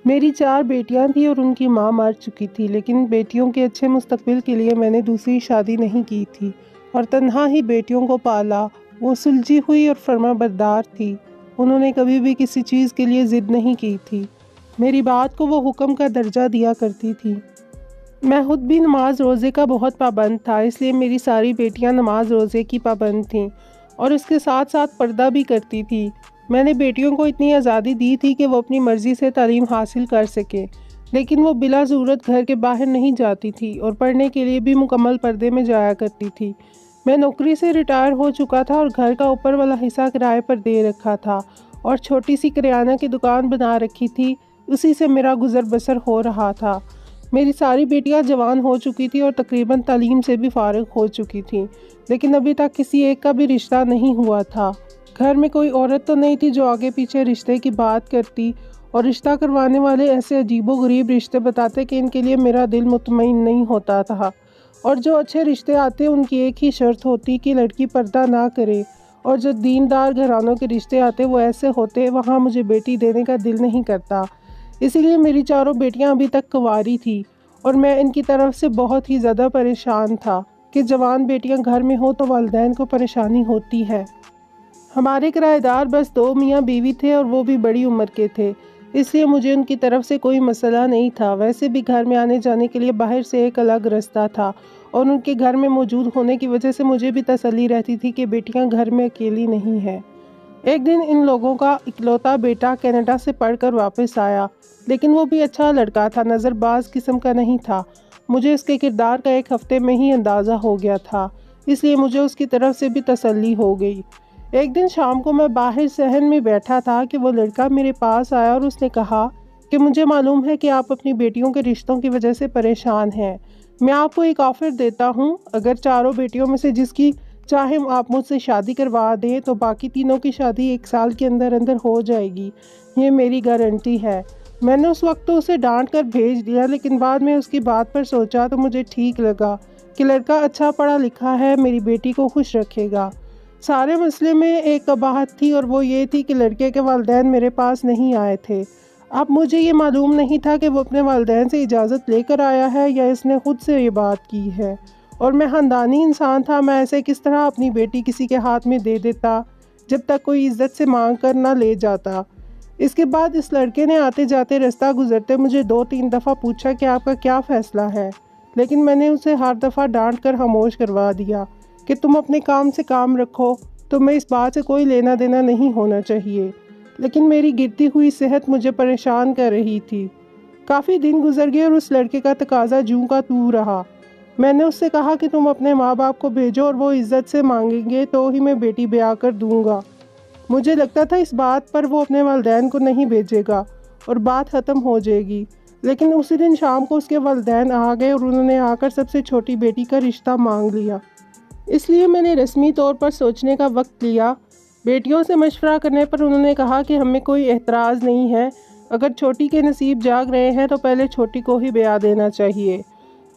میری 4 بیٹیاں تھیں اور ان کی ماں مر چکی تھی، لیکن بیٹیوں کے اچھے مستقبل کے لیے میں نے دوسری شادی نہیں کی تھی اور تنہا ہی بیٹیوں کو پالا۔ وہ سلجھی ہوئی اور فرما بردار تھی۔ انہوں نے کبھی بھی کسی چیز کے لیے ضد نہیں کی تھی۔ میری بات کو وہ حکم کا درجہ دیا کرتی تھی۔ میں خود بھی نماز روزے کا بہت پابند تھا، اس لیے میری ساری بیٹیاں نماز روزے کی پابند تھیں اور اس کے ساتھ ساتھ پردہ بھی کرتی تھی۔ میں نے بیٹیوں کو اتنی آزادی دی تھی کہ وہ اپنی مرضی سے تعلیم حاصل کر سکیں، لیکن وہ بلا ضرورت گھر کے باہر نہیں جاتی تھی اور پڑھنے کے لیے بھی مکمل پردے میں جایا کرتی تھی۔ میں نوکری سے ریٹائر ہو چکا تھا اور گھر کا اوپر والا حصہ کرائے پر دے رکھا تھا اور چھوٹی سی کریانہ کی دکان بنا رکھی تھی، اسی سے میرا گزر بسر ہو رہا تھا۔ میری ساری بیٹیاں جوان ہو چکی تھی اور تقریباً تعلیم سے بھی فارغ ہو چکی تھیں، لیکن ابھی تک کسی ایک کا بھی رشتہ نہیں ہوا تھا۔ گھر میں کوئی عورت تو نہیں تھی جو آگے پیچھے رشتے کی بات کرتی، اور رشتہ کروانے والے ایسے عجیب و غریب رشتے بتاتے کہ ان کے لیے میرا دل مطمئن نہیں ہوتا تھا، اور جو اچھے رشتے آتے ان کی ایک ہی شرط ہوتی کہ لڑکی پردہ نہ کرے، اور جو دیندار گھرانوں کے رشتے آتے وہ ایسے ہوتے وہاں مجھے بیٹی دینے کا دل نہیں کرتا۔ اسی لیے میری چاروں بیٹیاں ابھی تک کنواری تھی اور میں ان کی طرف سے بہت ہی زیادہ پریشان تھا کہ جوان بیٹیاں گھر میں ہوں تو والدین کو پریشانی ہوتی ہے۔ ہمارے کرایہ دار بس 2 میاں بیوی تھے اور وہ بھی بڑی عمر کے تھے، اس لیے مجھے ان کی طرف سے کوئی مسئلہ نہیں تھا۔ ویسے بھی گھر میں آنے جانے کے لیے باہر سے ایک الگ رستہ تھا اور ان کے گھر میں موجود ہونے کی وجہ سے مجھے بھی تسلی رہتی تھی کہ بیٹیاں گھر میں اکیلی نہیں ہیں۔ ایک دن ان لوگوں کا اکلوتا بیٹا کینیڈا سے پڑھ کر واپس آیا، لیکن وہ بھی اچھا لڑکا تھا، نظر باز قسم کا نہیں تھا۔ مجھے اس کے کردار کا 1 ہفتے میں ہی اندازہ ہو گیا تھا، اس لیے مجھے اس کی طرف سے بھی تسلی ہو گئی۔ ایک دن شام کو میں باہر صحن میں بیٹھا تھا کہ وہ لڑکا میرے پاس آیا اور اس نے کہا کہ مجھے معلوم ہے کہ آپ اپنی بیٹیوں کے رشتوں کی وجہ سے پریشان ہیں۔ میں آپ کو ایک آفر دیتا ہوں، اگر چاروں بیٹیوں میں سے جس کی چاہے آپ مجھ سے شادی کروا دیں تو باقی تینوں کی شادی 1 سال کے اندر اندر ہو جائے گی، یہ میری گارنٹی ہے۔ میں نے اس وقت تو اسے ڈانٹ کر بھیج دیا، لیکن بعد میں اس کی بات پر سوچا تو مجھے ٹھیک لگا کہ لڑکا اچھا پڑھا لکھا ہے، میری بیٹی کو خوش رکھے گا۔ سارے مسئلے میں ایک قباحت تھی اور وہ یہ تھی کہ لڑکے کے والدین میرے پاس نہیں آئے تھے۔ اب مجھے یہ معلوم نہیں تھا کہ وہ اپنے والدین سے اجازت لے کر آیا ہے یا اس نے خود سے یہ بات کی ہے، اور میں خاندانی انسان تھا، میں ایسے کس طرح اپنی بیٹی کسی کے ہاتھ میں دے دیتا جب تک کوئی عزت سے مانگ کر نہ لے جاتا۔ اس کے بعد اس لڑکے نے آتے جاتے رستہ گزرتے مجھے 2-3 دفعہ پوچھا کہ آپ کا کیا فیصلہ ہے، لیکن میں نے اسے ہر دفعہ ڈانٹ کر خاموش کروا دیا کہ تم اپنے کام سے کام رکھو، تمہیں اس بات سے کوئی لینا دینا نہیں ہونا چاہیے۔ لیکن میری گرتی ہوئی صحت مجھے پریشان کر رہی تھی۔ کافی دن گزر گئے اور اس لڑکے کا تقاضا جوں کا توں رہا۔ میں نے اس سے کہا کہ تم اپنے ماں باپ کو بھیجو اور وہ عزت سے مانگیں گے تو ہی میں بیٹی بیاہ کر دوں گا۔ مجھے لگتا تھا اس بات پر وہ اپنے والدین کو نہیں بھیجے گا اور بات ختم ہو جائے گی، لیکن اسی دن شام کو اس کے والدین آ گئے اور انہوں نے آ کر سب سے چھوٹی بیٹی کا رشتہ مانگ لیا۔ اس لیے میں نے رسمی طور پر سوچنے کا وقت لیا۔ بیٹیوں سے مشورہ کرنے پر انہوں نے کہا کہ ہمیں کوئی اعتراض نہیں ہے، اگر چھوٹی کے نصیب جاگ رہے ہیں تو پہلے چھوٹی کو ہی بیاہ دینا چاہیے۔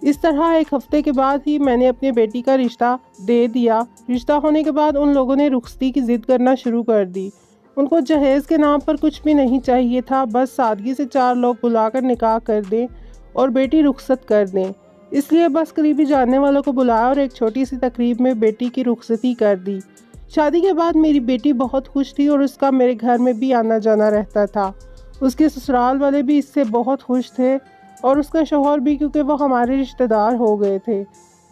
اس طرح 1 ہفتے کے بعد ہی میں نے اپنی بیٹی کا رشتہ دے دیا۔ رشتہ ہونے کے بعد ان لوگوں نے رخصتی کی ضد کرنا شروع کر دی۔ ان کو جہیز کے نام پر کچھ بھی نہیں چاہیے تھا، بس سادگی سے 4 لوگ بلا کر نکاح کر دیں اور بیٹی رخصت کر دیں۔ اس لیے بس قریبی جاننے والوں کو بلایا اور ایک چھوٹی سی تقریب میں بیٹی کی رخصتی کر دی۔ شادی کے بعد میری بیٹی بہت خوش تھی اور اس کا میرے گھر میں بھی آنا جانا رہتا تھا۔ اس کے سسرال والے بھی اس سے بہت خوش تھے اور اس کا شوہر بھی، کیونکہ وہ ہمارے رشتہ دار ہو گئے تھے،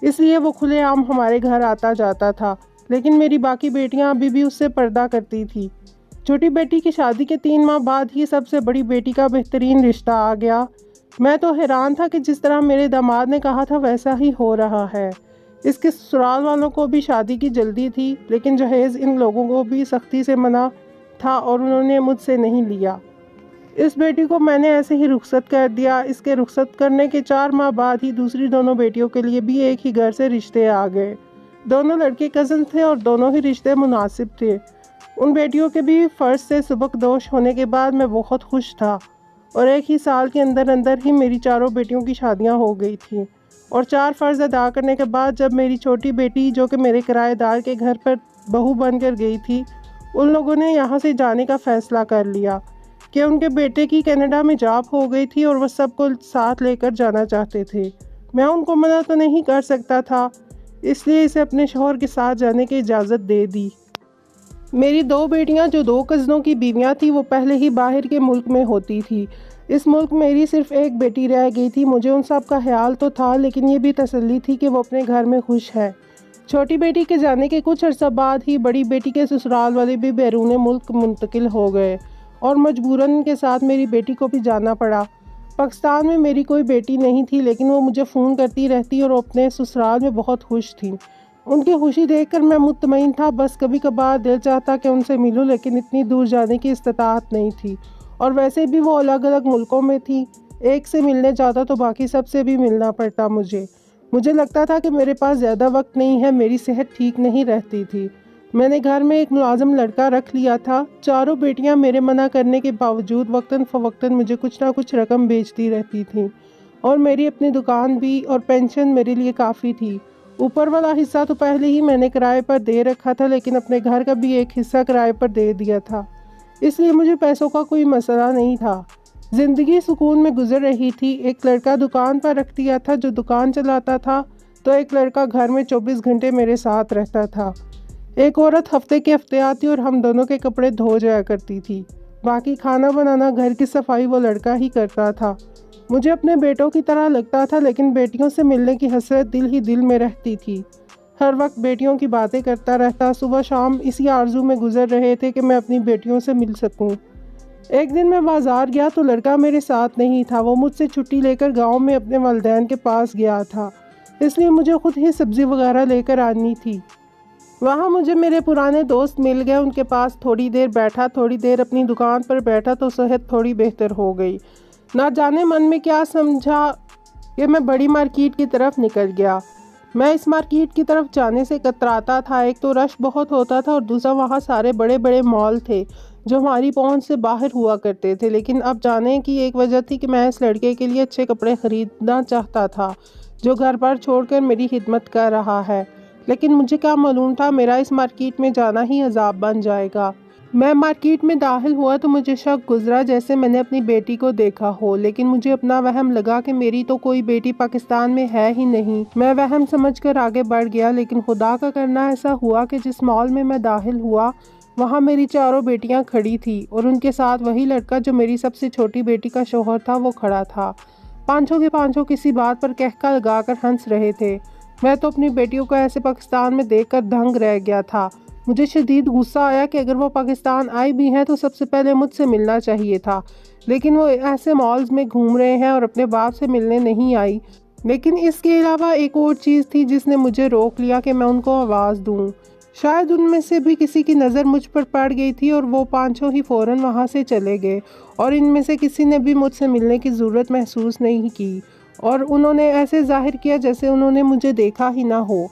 اس لیے وہ کھلے عام ہمارے گھر آتا جاتا تھا۔ لیکن میری باقی بیٹیاں ابھی بھی اس سے پردہ کرتی تھی۔ چھوٹی بیٹی کی شادی کے 3 ماہ بعد ہی سب سے بڑی بیٹی کا بہترین رشتہ آ گیا۔ میں تو حیران تھا کہ جس طرح میرے داماد نے کہا تھا ویسا ہی ہو رہا ہے۔ اس کے سسرال والوں کو بھی شادی کی جلدی تھی، لیکن جہیز ان لوگوں کو بھی سختی سے منع تھا اور انہوں نے مجھ سے نہیں لیا۔ اس بیٹی کو میں نے ایسے ہی رخصت کر دیا۔ اس کے رخصت کرنے کے 4 ماہ بعد ہی دوسری دونوں بیٹیوں کے لیے بھی ایک ہی گھر سے رشتے آ گئے۔ دونوں لڑکے کزن تھے اور دونوں ہی رشتے مناسب تھے۔ ان بیٹیوں کے بھی فرض سے سبکدوش ہونے کے بعد میں بہت خوش تھا، اور 1 ہی سال کے اندر اندر ہی میری چاروں بیٹیوں کی شادیاں ہو گئی تھیں۔ اور 4 فرض ادا کرنے کے بعد جب میری چھوٹی بیٹی جو کہ میرے کرایہ دار کے گھر پر بہو بن کر گئی تھی، ان لوگوں نے یہاں سے جانے کا فیصلہ کر لیا۔ کہ ان کے بیٹے کی کینیڈا میں جاب ہو گئی تھی اور وہ سب کو ساتھ لے کر جانا چاہتے تھے۔ میں ان کو منع تو نہیں کر سکتا تھا، اس لیے اسے اپنے شوہر کے ساتھ جانے کی اجازت دے دی۔ میری 2 بیٹیاں جو 2 کزنوں کی بیویاں تھیں وہ پہلے ہی باہر کے ملک میں ہوتی تھی۔ اس ملک میری صرف ایک بیٹی رہ گئی تھی۔ مجھے ان سب کا خیال تو تھا، لیکن یہ بھی تسلی تھی کہ وہ اپنے گھر میں خوش ہے۔ چھوٹی بیٹی کے جانے کے کچھ عرصہ بعد ہی بڑی بیٹی کے سسرال والے بھی بیرون ملک منتقل ہو گئے اور مجبوراً ان کے ساتھ میری بیٹی کو بھی جانا پڑا۔ پاکستان میں میری کوئی بیٹی نہیں تھی، لیکن وہ مجھے فون کرتی رہتی اور اپنے سسرال میں بہت خوش تھیں۔ ان کی خوشی دیکھ کر میں مطمئن تھا، بس کبھی کبھار دل چاہتا کہ ان سے ملوں، لیکن اتنی دور جانے کی استطاعت نہیں تھی، اور ویسے بھی وہ الگ الگ ملکوں میں تھی۔ ایک سے ملنے جاتا تو باقی سب سے بھی ملنا پڑتا مجھے لگتا تھا کہ میرے پاس زیادہ وقت نہیں ہے، میری صحت ٹھیک نہیں رہتی تھی۔ میں نے گھر میں ایک ملازم لڑکا رکھ لیا تھا۔ چاروں بیٹیاں میرے منع کرنے کے باوجود وقتاً فوقتاً مجھے کچھ نہ کچھ رقم بیچتی رہتی تھیں، اور میری اپنی دکان بھی اور پینشن میرے لیے کافی تھی۔ اوپر والا حصہ تو پہلے ہی میں نے کرائے پر دے رکھا تھا، لیکن اپنے گھر کا بھی ایک حصہ کرائے پر دے دیا تھا، اس لیے مجھے پیسوں کا کوئی مسئلہ نہیں تھا۔ زندگی سکون میں گزر رہی تھی۔ ایک لڑکا دکان پر رکھ دیا تھا جو دکان چلاتا تھا، تو ایک لڑکا گھر میں 24 گھنٹے میرے ساتھ رہتا تھا۔ ایک عورت ہفتے کے ہفتے آتی اور ہم دونوں کے کپڑے دھو جایا کرتی تھی۔ باقی کھانا بنانا، گھر کی صفائی وہ لڑکا ہی کرتا تھا۔ مجھے اپنے بیٹوں کی طرح لگتا تھا، لیکن بیٹیوں سے ملنے کی حسرت دل ہی دل میں رہتی تھی۔ ہر وقت بیٹیوں کی باتیں کرتا رہتا، صبح شام اسی آرزو میں گزر رہے تھے کہ میں اپنی بیٹیوں سے مل سکوں۔ ایک دن میں بازار گیا تو لڑکا میرے ساتھ نہیں تھا، وہ مجھ سے چھٹی لے کر گاؤں میں اپنے والدین کے پاس گیا تھا، اس لیے مجھے خود ہی سبزی وغیرہ لے کر آنی تھی۔ وہاں مجھے میرے پرانے دوست مل گئے، ان کے پاس تھوڑی دیر بیٹھا، تھوڑی دیر اپنی دکان پر بیٹھا تو صحت تھوڑی بہتر ہو گئی۔ نہ جانے من میں کیا سمجھا کہ میں بڑی مارکیٹ کی طرف نکل گیا۔ میں اس مارکیٹ کی طرف جانے سے کتراتا تھا، ایک تو رش بہت ہوتا تھا اور دوسرا وہاں سارے بڑے بڑے مال تھے جو ہماری پہنچ سے باہر ہوا کرتے تھے، لیکن اب جانے کی ایک وجہ تھی کہ میں اس لڑکے کے لیے اچھے کپڑے خریدنا چاہتا تھا جو گھر پر چھوڑ کر میری خدمت کر رہا ہے، لیکن مجھے کیا معلوم تھا میرا اس مارکیٹ میں جانا ہی عذاب بن جائے گا۔ میں مارکیٹ میں داخل ہوا تو مجھے شک گزرا جیسے میں نے اپنی بیٹی کو دیکھا ہو، لیکن مجھے اپنا وہم لگا کہ میری تو کوئی بیٹی پاکستان میں ہے ہی نہیں۔ میں وہم سمجھ کر آگے بڑھ گیا، لیکن خدا کا کرنا ایسا ہوا کہ جس مال میں میں داخل ہوا وہاں میری چاروں بیٹیاں کھڑی تھی، اور ان کے ساتھ وہی لڑکا جو میری سب سے چھوٹی بیٹی کا شوہر تھا وہ کھڑا تھا۔ پانچوں کے پانچوں کسی بات پر کہکا لگا کر ہنس رہے تھے۔ میں تو اپنی بیٹیوں کو ایسے پاکستان میں دیکھ کر دنگ رہ گیا تھا۔ مجھے شدید غصہ آیا کہ اگر وہ پاکستان آئی بھی ہیں تو سب سے پہلے مجھ سے ملنا چاہیے تھا، لیکن وہ ایسے مالز میں گھوم رہے ہیں اور اپنے باپ سے ملنے نہیں آئی۔ لیکن اس کے علاوہ ایک اور چیز تھی جس نے مجھے روک لیا کہ میں ان کو آواز دوں۔ شاید ان میں سے بھی کسی کی نظر مجھ پر پڑ گئی تھی اور وہ پانچوں ہی فوراً وہاں سے چلے گئے، اور ان میں سے کسی نے بھی مجھ سے ملنے کی ضرورت محسوس نہیں کی، اور انہوں نے ایسے ظاہر کیا جیسے انہوں نے مجھے دیکھا ہی نہ ہو۔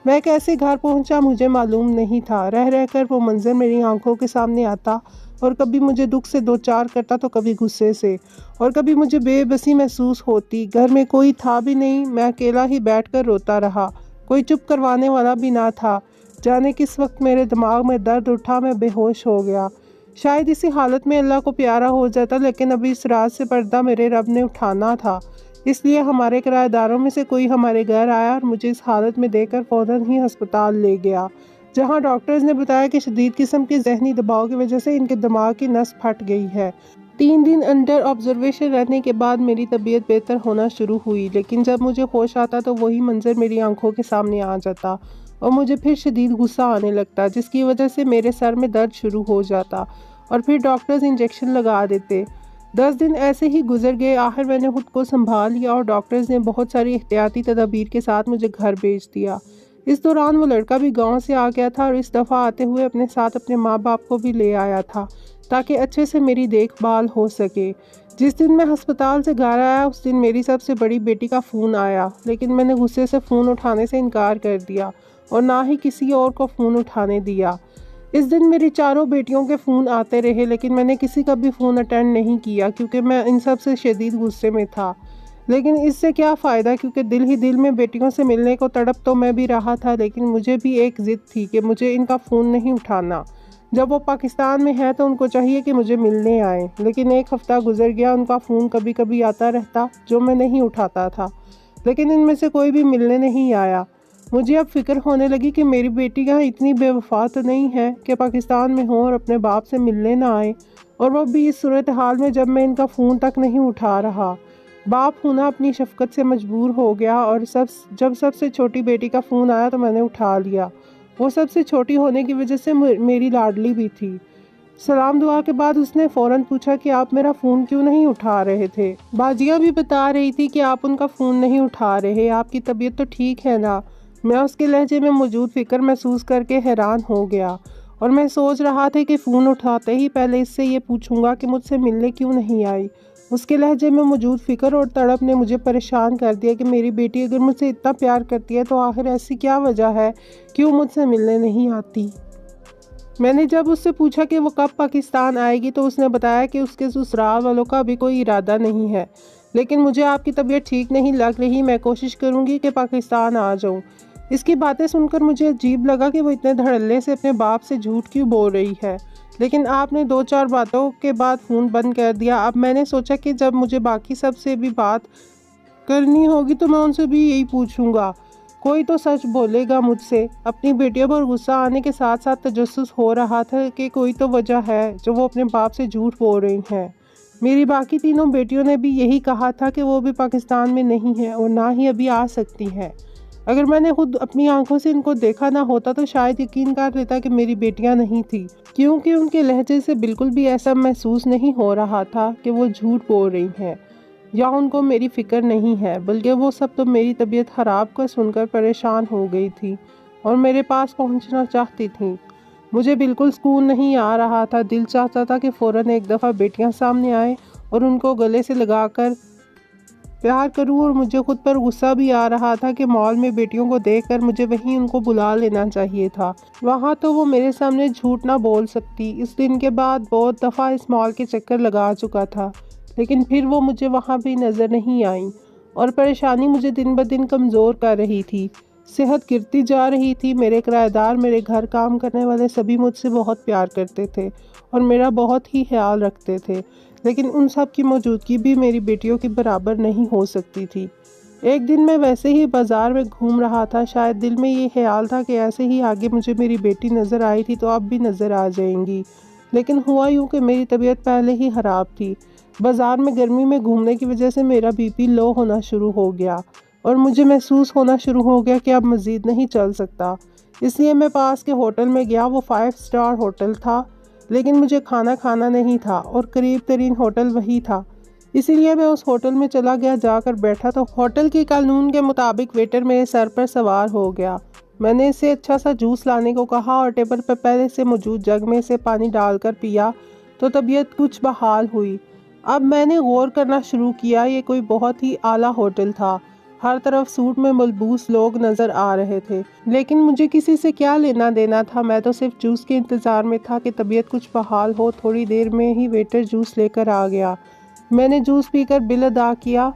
میں کیسے گھر پہنچا مجھے معلوم نہیں تھا۔ رہ رہ کر وہ منظر میری آنکھوں کے سامنے آتا، اور کبھی مجھے دکھ سے دو چار کرتا تو کبھی غصے سے، اور کبھی مجھے بے بسی محسوس ہوتی۔ گھر میں کوئی تھا بھی نہیں، میں اکیلا ہی بیٹھ کر روتا رہا، کوئی چپ کروانے والا بھی نہ تھا۔ جانے کس وقت میرے دماغ میں درد اٹھا، میں بے ہوش ہو گیا۔ شاید اسی حالت میں اللہ کو پیارا ہو جاتا، لیکن ابھی اس راز سے پردہ میرے رب نے اٹھانا تھا، اس لیے ہمارے کرایہ داروں میں سے کوئی ہمارے گھر آیا اور مجھے اس حالت میں دیکھ کر فوراً ہی ہسپتال لے گیا، جہاں ڈاکٹرز نے بتایا کہ شدید قسم کے ذہنی دباؤ کی وجہ سے ان کے دماغ کی نس پھٹ گئی ہے۔ 3 دن انڈر آبزرویشن رہنے کے بعد میری طبیعت بہتر ہونا شروع ہوئی، لیکن جب مجھے ہوش آتا تو وہی منظر میری آنکھوں کے سامنے آ جاتا اور مجھے پھر شدید غصہ آنے لگتا، جس کی وجہ سے میرے سر میں درد شروع ہو جاتا اور پھر ڈاکٹرز انجیکشن لگا دیتے۔ 10 دن ایسے ہی گزر گئے۔ آخر میں نے خود کو سنبھال لیا اور ڈاکٹرز نے بہت ساری احتیاطی تدابیر کے ساتھ مجھے گھر بھیج دیا۔ اس دوران وہ لڑکا بھی گاؤں سے آ گیا تھا اور اس دفعہ آتے ہوئے اپنے ساتھ اپنے ماں باپ کو بھی لے آیا تھا تاکہ اچھے سے میری دیکھ بھال ہو سکے۔ جس دن میں ہسپتال سے گھر آیا اس دن میری سب سے بڑی بیٹی کا فون آیا، لیکن میں نے غصے سے فون اٹھانے سے انکار کر دیا اور نہ ہی کسی اور کو فون اٹھانے دیا۔ اس دن میری چاروں بیٹیوں کے فون آتے رہے، لیکن میں نے کسی کا بھی فون اٹینڈ نہیں کیا کیونکہ میں ان سب سے شدید غصے میں تھا۔ لیکن اس سے کیا فائدہ، کیونکہ دل ہی دل میں بیٹیوں سے ملنے کو تڑپ تو میں بھی رہا تھا، لیکن مجھے بھی ایک ضد تھی کہ مجھے ان کا فون نہیں اٹھانا۔ جب وہ پاکستان میں ہے تو ان کو چاہیے کہ مجھے ملنے آئیں، لیکن ایک ہفتہ گزر گیا، ان کا فون کبھی کبھی آتا رہتا جو میں نہیں اٹھاتا تھا، لیکن ان میں سے کوئی بھی ملنے نہیں آیا۔ مجھے اب فکر ہونے لگی کہ میری بیٹیاں اتنی بے وفا تو نہیں ہے کہ پاکستان میں ہوں اور اپنے باپ سے ملنے نہ آئیں، اور وہ بھی اس صورتحال میں جب میں ان کا فون تک نہیں اٹھا رہا۔ باپ ہونا اپنی شفقت سے مجبور ہو گیا، اور جب سب سے چھوٹی بیٹی کا فون آیا تو میں نے اٹھا لیا۔ وہ سب سے چھوٹی ہونے کی وجہ سے میری لاڈلی بھی تھی۔ سلام دعا کے بعد اس نے فوراً پوچھا کہ آپ میرا فون کیوں نہیں اٹھا رہے تھے؟ باجیاں بھی بتا رہی تھی کہ آپ ان کا فون نہیں اٹھا رہے، آپ کی طبیعت تو ٹھیک ہے نا؟ میں اس کے لہجے میں موجود فکر محسوس کر کے حیران ہو گیا، اور میں سوچ رہا تھا کہ فون اٹھاتے ہی پہلے اس سے یہ پوچھوں گا کہ مجھ سے ملنے کیوں نہیں آئی۔ اس کے لہجے میں موجود فکر اور تڑپ نے مجھے پریشان کر دیا کہ میری بیٹی اگر مجھ سے اتنا پیار کرتی ہے تو آخر ایسی کیا وجہ ہے کیوں مجھ سے ملنے نہیں آتی۔ میں نے جب اس سے پوچھا کہ وہ کب پاکستان آئے گی تو اس نے بتایا کہ اس کے سسرال والوں کا ابھی کوئی ارادہ نہیں ہے، لیکن مجھے آپ کی طبیعت ٹھیک نہیں لگ رہی، میں کوشش کروں گی کہ پاکستان آ جاؤں۔ اس کی باتیں سن کر مجھے عجیب لگا کہ وہ اتنے دھڑلے سے اپنے باپ سے جھوٹ کیوں بول رہی ہے، لیکن آپ نے 2-4 باتوں کے بعد فون بند کر دیا۔ اب میں نے سوچا کہ جب مجھے باقی سب سے بھی بات کرنی ہوگی تو میں ان سے بھی یہی پوچھوں گا، کوئی تو سچ بولے گا مجھ سے۔ اپنی بیٹیوں پر غصہ آنے کے ساتھ ساتھ تجسس ہو رہا تھا کہ کوئی تو وجہ ہے جو وہ اپنے باپ سے جھوٹ بول رہی ہیں۔ میری باقی تینوں بیٹیوں نے بھی یہی کہا تھا کہ وہ بھی پاکستان میں نہیں ہیں اور نہ ہی ابھی آ سکتی ہیں۔ اگر میں نے خود اپنی آنکھوں سے ان کو دیکھا نہ ہوتا تو شاید یقین کر لیتا کہ میری بیٹیاں نہیں تھی، کیونکہ ان کے لہجے سے بالکل بھی ایسا محسوس نہیں ہو رہا تھا کہ وہ جھوٹ بول رہی ہیں یا ان کو میری فکر نہیں ہے، بلکہ وہ سب تو میری طبیعت خراب کو سن کر پریشان ہو گئی تھی اور میرے پاس پہنچنا چاہتی تھیں۔ مجھے بالکل سکون نہیں آ رہا تھا، دل چاہتا تھا کہ فوراً ایک دفعہ بیٹیاں سامنے آئیں اور ان کو گلے سے لگا کر پیار کروں، اور مجھے خود پر غصہ بھی آ رہا تھا کہ مال میں بیٹیوں کو دیکھ کر مجھے وہیں ان کو بلا لینا چاہیے تھا، وہاں تو وہ میرے سامنے جھوٹ نہ بول سکتی۔ اس دن کے بعد بہت دفعہ اس مال کے چکر لگا چکا تھا، لیکن پھر وہ مجھے وہاں بھی نظر نہیں آئیں، اور پریشانی مجھے دن بدن کمزور کر رہی تھی، صحت گرتی جا رہی تھی۔ میرے کرایہ دار، میرے گھر کام کرنے والے سبھی مجھ سے بہت پیار کرتے تھے اور میرا بہت ہی خیال رکھتے تھے، لیکن ان سب کی موجودگی بھی میری بیٹیوں کی برابر نہیں ہو سکتی تھی۔ ایک دن میں ویسے ہی بازار میں گھوم رہا تھا، شاید دل میں یہ خیال تھا کہ ایسے ہی آگے مجھے میری بیٹی نظر آئی تھی تو اب بھی نظر آ جائیں گی، لیکن ہوا یوں کہ میری طبیعت پہلے ہی خراب تھی۔ بازار میں گرمی میں گھومنے کی وجہ سے میرا بی پی لو ہونا شروع ہو گیا اور مجھے محسوس ہونا شروع ہو گیا کہ اب مزید نہیں چل سکتا۔ اس لیے میں پاس کے ہوٹل میں گیا، وہ 5 اسٹار ہوٹل تھا، لیکن مجھے کھانا نہیں تھا اور قریب ترین ہوٹل وہی تھا، اسی لیے میں اس ہوٹل میں چلا گیا۔ جا کر بیٹھا تو ہوٹل کے قانون کے مطابق ویٹر میرے سر پر سوار ہو گیا۔ میں نے اسے اچھا سا جوس لانے کو کہا اور ٹیبل پر پہلے سے موجود جگ میں سے پانی ڈال کر پیا تو طبیعت کچھ بحال ہوئی۔ اب میں نے غور کرنا شروع کیا، یہ کوئی بہت ہی اعلیٰ ہوٹل تھا، ہر طرف سوٹ میں ملبوس لوگ نظر آ رہے تھے، لیکن مجھے کسی سے کیا لینا دینا تھا، میں تو صرف جوس کے انتظار میں تھا کہ طبیعت کچھ بحال ہو۔ تھوڑی دیر میں ہی ویٹر جوس لے کر آ گیا، میں نے جوس پی کر بل ادا کیا،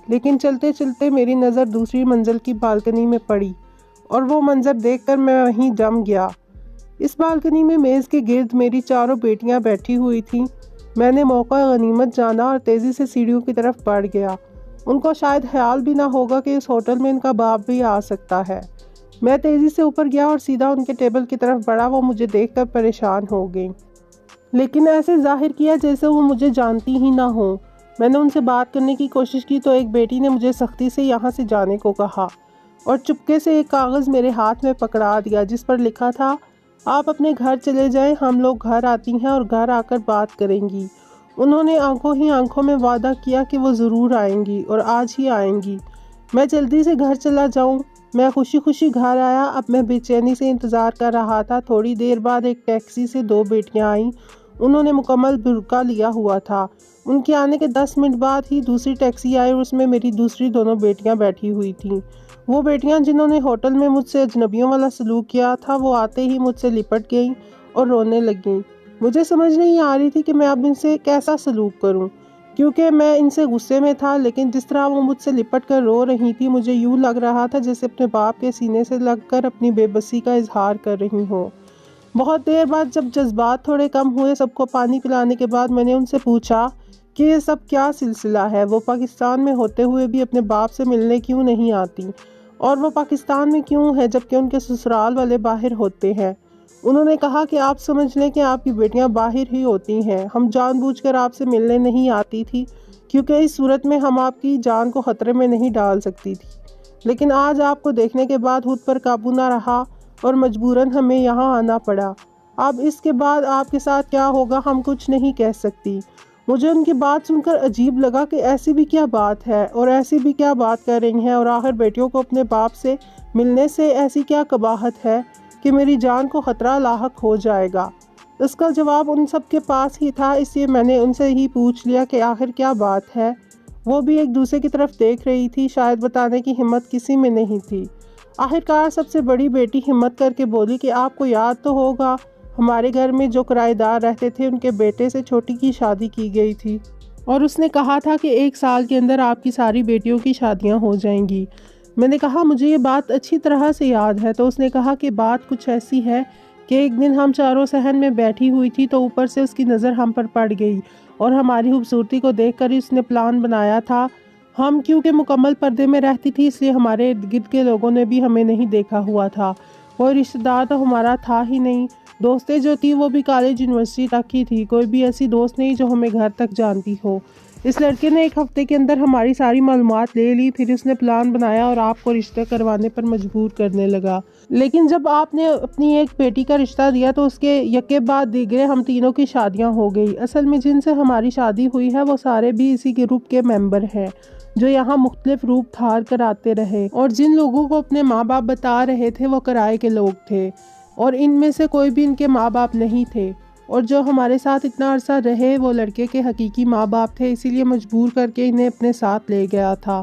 لیکن چلتے چلتے میری نظر دوسری منزل کی بالکنی میں پڑی اور وہ منظر دیکھ کر میں وہیں جم گیا۔ اس بالکنی میں میز کے گرد میری چاروں بیٹیاں بیٹھی ہوئی تھیں۔ میں نے موقع غنیمت جانا اور تیزی سے سیڑھیوں کی طرف بڑھ گیا۔ ان کو شاید خیال بھی نہ ہوگا کہ اس ہوٹل میں ان کا باپ بھی آ سکتا ہے۔ میں تیزی سے اوپر گیا اور سیدھا ان کے ٹیبل کی طرف بڑھا۔ وہ مجھے دیکھ کر پریشان ہو گئیں، لیکن ایسے ظاہر کیا جیسے وہ مجھے جانتی ہی نہ ہوں۔ میں نے ان سے بات کرنے کی کوشش کی تو ایک بیٹی نے مجھے سختی سے یہاں سے جانے کو کہا اور چپکے سے ایک کاغذ میرے ہاتھ میں پکڑا دیا جس پر لکھا تھا، آپ اپنے گھر چلے جائیں، ہم لوگ گھر آتی ہیں اور گھر آ کر بات کریں گی۔ انہوں نے آنکھوں ہی آنکھوں میں وعدہ کیا کہ وہ ضرور آئیں گی اور آج ہی آئیں گی۔ میں جلدی سے گھر چلا جاؤں۔ میں خوشی خوشی گھر آیا۔ اب میں بے چینی سے انتظار کر رہا تھا۔ تھوڑی دیر بعد ایک ٹیکسی سے 2 بیٹیاں آئیں۔ انہوں نے مکمل برقع لیا ہوا تھا۔ ان کے آنے کے 10 منٹ بعد ہی دوسری ٹیکسی آئی اور اس میں میری دوسری دونوں بیٹیاں بیٹھی ہوئی تھیں۔ وہ بیٹیاں جنہوں نے ہوٹل میں مجھ سے اجنبیوں والا سلوک کیا تھا، وہ آتے ہی مجھ سے لپٹ گئیں اور رونے لگیں۔ مجھے سمجھ نہیں آ رہی تھی کہ میں اب ان سے کیسا سلوک کروں، کیونکہ میں ان سے غصے میں تھا، لیکن جس طرح وہ مجھ سے لپٹ کر رو رہی تھی مجھے یوں لگ رہا تھا جیسے اپنے باپ کے سینے سے لگ کر اپنی بے بسی کا اظہار کر رہی ہوں۔ بہت دیر بعد جب جذبات تھوڑے کم ہوئے، سب کو پانی پلانے کے بعد میں نے ان سے پوچھا کہ یہ سب کیا سلسلہ ہے، وہ پاکستان میں ہوتے ہوئے بھی اپنے باپ سے ملنے کیوں نہیں آتی، اور وہ پاکستان میں کیوں ہے جبکہ ان کے سسرال والے باہر ہوتے ہیں۔ انہوں نے کہا کہ آپ سمجھ لیں کہ آپ کی بیٹیاں باہر ہی ہوتی ہیں، ہم جان بوجھ کر آپ سے ملنے نہیں آتی تھی کیونکہ اس صورت میں ہم آپ کی جان کو خطرے میں نہیں ڈال سکتی تھی، لیکن آج آپ کو دیکھنے کے بعد خود پر قابو نہ رہا اور مجبوراً ہمیں یہاں آنا پڑا۔ اب اس کے بعد آپ کے ساتھ کیا ہوگا ہم کچھ نہیں کہہ سکتی۔ مجھے ان کی بات سن کر عجیب لگا کہ ایسی بھی کیا بات ہے اور ایسی بھی کیا بات کر رہی ہیں، اور آخر بیٹیوں کو اپنے باپ سے ملنے سے ایسی کیا قباحت ہے کہ میری جان کو خطرہ لاحق ہو جائے گا۔ اس کا جواب ان سب کے پاس ہی تھا، اس لیے میں نے ان سے ہی پوچھ لیا کہ آخر کیا بات ہے۔ وہ بھی ایک دوسرے کی طرف دیکھ رہی تھی، شاید بتانے کی ہمت کسی میں نہیں تھی۔ آخرکار سب سے بڑی بیٹی ہمت کر کے بولی کہ آپ کو یاد تو ہوگا ہمارے گھر میں جو کرایہ دار رہتے تھے ان کے بیٹے سے چھوٹی کی شادی کی گئی تھی، اور اس نے کہا تھا کہ 1 سال کے اندر آپ کی ساری بیٹیوں کی شادیاں ہو جائیں گی۔ میں نے کہا مجھے یہ بات اچھی طرح سے یاد ہے، تو اس نے کہا کہ بات کچھ ایسی ہے کہ ایک دن ہم چاروں صحن میں بیٹھی ہوئی تھی تو اوپر سے اس کی نظر ہم پر پڑ گئی، اور ہماری خوبصورتی کو دیکھ کر اس نے پلان بنایا تھا۔ ہم کیونکہ مکمل پردے میں رہتی تھی اس لیے ہمارے ارد گرد کے لوگوں نے بھی ہمیں نہیں دیکھا ہوا تھا، کوئی رشتہ دار تو ہمارا تھا ہی نہیں، دوستیں جو تھی وہ بھی کالج یونیورسٹی تک ہی تھی، کوئی بھی ایسی دوست نہیں جو ہمیں گھر تک جانتی ہو۔ اس لڑکے نے 1 ہفتے کے اندر ہماری ساری معلومات لے لی، پھر اس نے پلان بنایا اور آپ کو رشتہ کروانے پر مجبور کرنے لگا۔ لیکن جب آپ نے اپنی ایک بیٹی کا رشتہ دیا تو اس کے یکے بعد دیگرے ہم تینوں کی شادیاں ہو گئی۔ اصل میں جن سے ہماری شادی ہوئی ہے وہ سارے بھی اسی گروپ کے ممبر ہیں جو یہاں مختلف روپ دھار کر آتے رہے، اور جن لوگوں کو اپنے ماں باپ بتا رہے تھے وہ کرائے کے لوگ تھے، اور ان میں سے کوئی بھی ان کے ماں باپ نہیں تھے، اور جو ہمارے ساتھ اتنا عرصہ رہے وہ لڑکے کے حقیقی ماں باپ تھے، اسی لیے مجبور کر کے انہیں اپنے ساتھ لے گیا تھا۔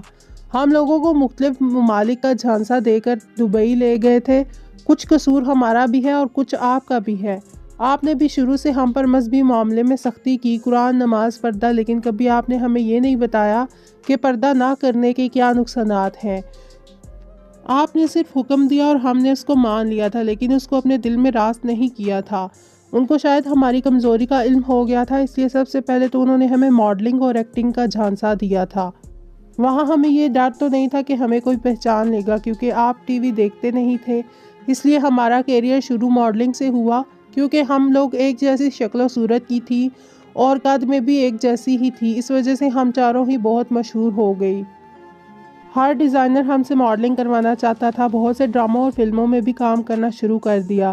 ہم لوگوں کو مختلف ممالک کا جھانسا دے کر دبئی لے گئے تھے، کچھ قصور ہمارا بھی ہے اور کچھ آپ کا بھی ہے۔ آپ نے بھی شروع سے ہم پر مذہبی معاملے میں سختی کی، قرآن، نماز، پردہ، لیکن کبھی آپ نے ہمیں یہ نہیں بتایا کہ پردہ نہ کرنے کے کیا نقصانات ہیں۔ آپ نے صرف حکم دیا اور ہم نے اس کو مان لیا تھا، لیکن اس کو اپنے دل میں راست نہیں کیا تھا۔ ان کو شاید ہماری کمزوری کا علم ہو گیا تھا، اس لیے سب سے پہلے تو انہوں نے ہمیں ماڈلنگ اور ایکٹنگ کا جھانسا دیا تھا۔ وہاں ہمیں یہ ڈر تو نہیں تھا کہ ہمیں کوئی پہچان لے گا، کیونکہ آپ ٹی وی دیکھتے نہیں تھے، اس لیے ہمارا کیریئر شروع ماڈلنگ سے ہوا، کیونکہ ہم لوگ ایک جیسی شکل و صورت کی تھی اور قد میں بھی ایک جیسی ہی تھی، اس وجہ سے ہم چاروں ہی بہت مشہور ہو گئی۔ ہر ڈیزائنر ہم سے ماڈلنگ کروانا چاہتا تھا، بہت سے ڈراموں اور فلموں میں بھی کام کرنا شروع کر دیا۔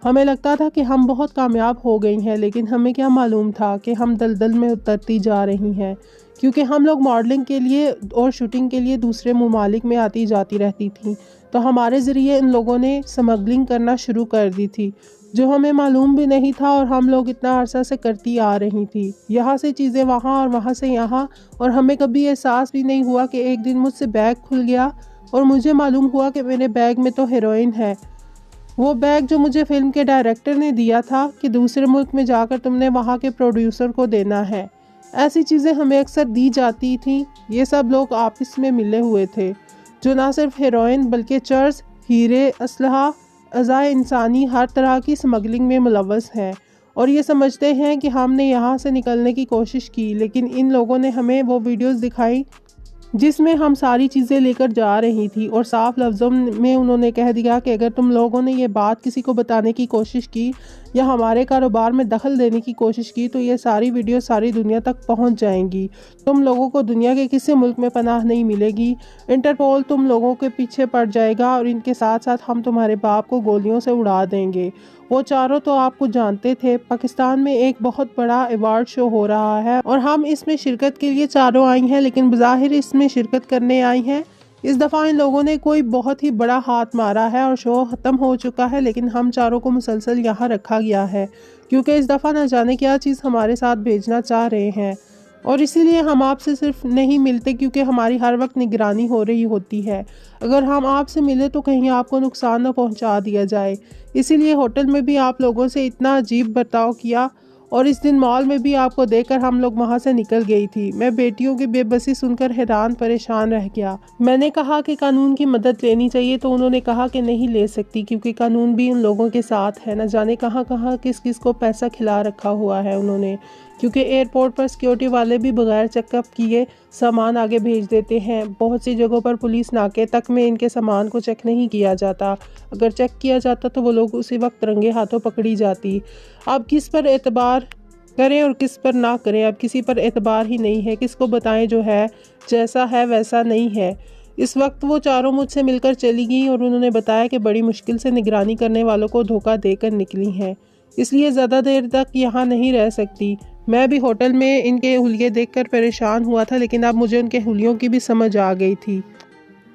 ہمیں لگتا تھا کہ ہم بہت کامیاب ہو گئی ہیں، لیکن ہمیں کیا معلوم تھا کہ ہم دلدل میں اترتی جا رہی ہیں، کیونکہ ہم لوگ ماڈلنگ کے لیے اور شوٹنگ کے لیے دوسرے ممالک میں آتی جاتی رہتی تھیں، تو ہمارے ذریعے ان لوگوں نے سمگلنگ کرنا شروع کر دی تھی، جو ہمیں معلوم بھی نہیں تھا، اور ہم لوگ اتنا عرصہ سے کرتی آ رہی تھی، یہاں سے چیزیں وہاں اور وہاں سے یہاں، اور ہمیں کبھی احساس بھی نہیں ہوا کہ ایک دن مجھ سے بیگ کھل گیا اور مجھے معلوم ہوا کہ میرے بیگ میں تو ہیروئن ہے، وہ بیگ جو مجھے فلم کے ڈائریکٹر نے دیا تھا کہ دوسرے ملک میں جا کر تم نے وہاں کے پروڈیوسر کو دینا ہے۔ ایسی چیزیں ہمیں اکثر دی جاتی تھیں۔ یہ سب لوگ آپس میں ملے ہوئے تھے جو نہ صرف ہیروئن بلکہ چرس، ہیرے، اسلحہ، اعضاء انسانی، ہر طرح کی سمگلنگ میں ملوث ہیں، اور یہ سمجھتے ہیں کہ ہم نے یہاں سے نکلنے کی کوشش کی، لیکن ان لوگوں نے ہمیں وہ ویڈیوز دکھائی جس میں ہم ساری چیزیں لے کر جا رہی تھی، اور صاف لفظوں میں انہوں نے کہہ دیا کہ اگر تم لوگوں نے یہ بات کسی کو بتانے کی کوشش کی یا ہمارے کاروبار میں دخل دینے کی کوشش کی تو یہ ساری ویڈیو ساری دنیا تک پہنچ جائیں گی، تم لوگوں کو دنیا کے کسی ملک میں پناہ نہیں ملے گی، انٹرپول تم لوگوں کے پیچھے پڑ جائے گا، اور ان کے ساتھ ساتھ ہم تمہارے باپ کو گولیوں سے اڑا دیں گے۔ وہ چاروں تو آپ کو جانتے تھے، پاکستان میں ایک بہت بڑا ایوارڈ شو ہو رہا ہے اور ہم اس میں شرکت کے لیے چاروں آئی ہیں، لیکن بظاہر اس میں شرکت کرنے آئی ہیں۔ اس دفعہ ان لوگوں نے کوئی بہت ہی بڑا ہاتھ مارا ہے اور شو ختم ہو چکا ہے، لیکن ہم چاروں کو مسلسل یہاں رکھا گیا ہے کیونکہ اس دفعہ نہ جانے کیا چیز ہمارے ساتھ بھیجنا چاہ رہے ہیں، اور اسی لیے ہم آپ سے صرف نہیں ملتے کیونکہ ہماری ہر وقت نگرانی ہو رہی ہوتی ہے، اگر ہم آپ سے ملے تو کہیں آپ کو نقصان نہ پہنچا دیا جائے، اسی لیے ہوٹل میں بھی آپ لوگوں سے اتنا عجیب برتاؤ کیا، اور اس دن مال میں بھی آپ کو دیکھ کر ہم لوگ وہاں سے نکل گئی تھی۔ میں بیٹیوں کی بے بسی سن کر حیران پریشان رہ گیا۔ میں نے کہا کہ قانون کی مدد لینی چاہیے تو انہوں نے کہا کہ نہیں لے سکتی کیونکہ قانون بھی ان لوگوں کے ساتھ ہے، نہ جانے کہاں کہاں کس کس کو پیسہ کھلا رکھا ہوا ہے انہوں نے، کیونکہ ایئرپورٹ پر سیکیورٹی والے بھی بغیر چیک اپ کیے سامان آگے بھیج دیتے ہیں۔ بہت سی جگہوں پر پولیس ناکے تک میں ان کے سامان کو چیک نہیں کیا جاتا، اگر چیک کیا جاتا تو وہ لوگ اسی وقت رنگے ہاتھوں پکڑی جاتی۔ اب کس پر اعتبار کریں اور کس پر نہ کریں، اب کسی پر اعتبار ہی نہیں ہے، کس کو بتائیں جو ہے جیسا ہے ویسا نہیں ہے۔ اس وقت وہ چاروں مجھ سے مل کر چلی گئیں اور انہوں نے بتایا کہ بڑی مشکل سے نگرانی کرنے والوں کو دھوکہ دے کر نکلی ہیں، اس لیے زیادہ دیر تک یہاں نہیں رہ سکتی۔ میں بھی ہوٹل میں ان کے حلیے دیکھ کر پریشان ہوا تھا، لیکن اب مجھے ان کے حلیوں کی بھی سمجھ آ گئی تھی،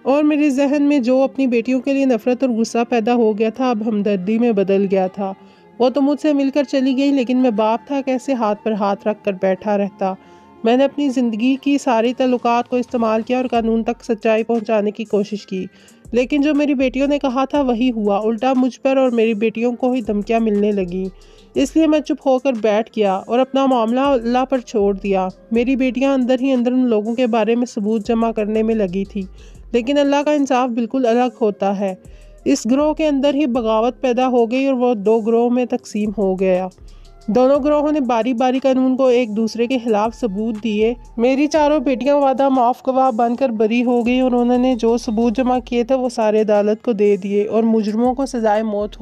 اور میرے ذہن میں جو اپنی بیٹیوں کے لیے نفرت اور غصہ پیدا ہو گیا تھا اب ہمدردی میں بدل گیا تھا۔ وہ تو مجھ سے مل کر چلی گئی، لیکن میں باپ تھا کیسے ہاتھ پر ہاتھ رکھ کر بیٹھا رہتا۔ میں نے اپنی زندگی کی ساری تعلقات کو استعمال کیا اور قانون تک سچائی پہنچانے کی کوشش کی، لیکن جو میری بیٹیوں نے کہا تھا وہی ہوا، الٹا مجھ پر اور میری بیٹیوں کو ہی دھمکیاں ملنے لگیں۔ اس لیے میں چپ ہو کر بیٹھ گیا اور اپنا معاملہ اللہ پر چھوڑ دیا۔ میری بیٹیاں اندر ہی اندر ان لوگوں کے بارے میں ثبوت جمع کرنے میں لگی تھی، لیکن اللہ کا انصاف بالکل الگ ہوتا ہے۔ اس گروہ کے اندر ہی بغاوت پیدا ہو گئی اور وہ 2 گروہ میں تقسیم ہو گیا۔ دونوں گروہوں نے باری باری قانون کو ایک دوسرے کے خلاف ثبوت دیے۔ میری چاروں بیٹیاں وعدہ معاف گواہ بن کر بری ہو گئی اور انہوں نے جو ثبوت جمع کیے تھے وہ سارے عدالت کو دے دیے اور مجرموں کو سزائے موت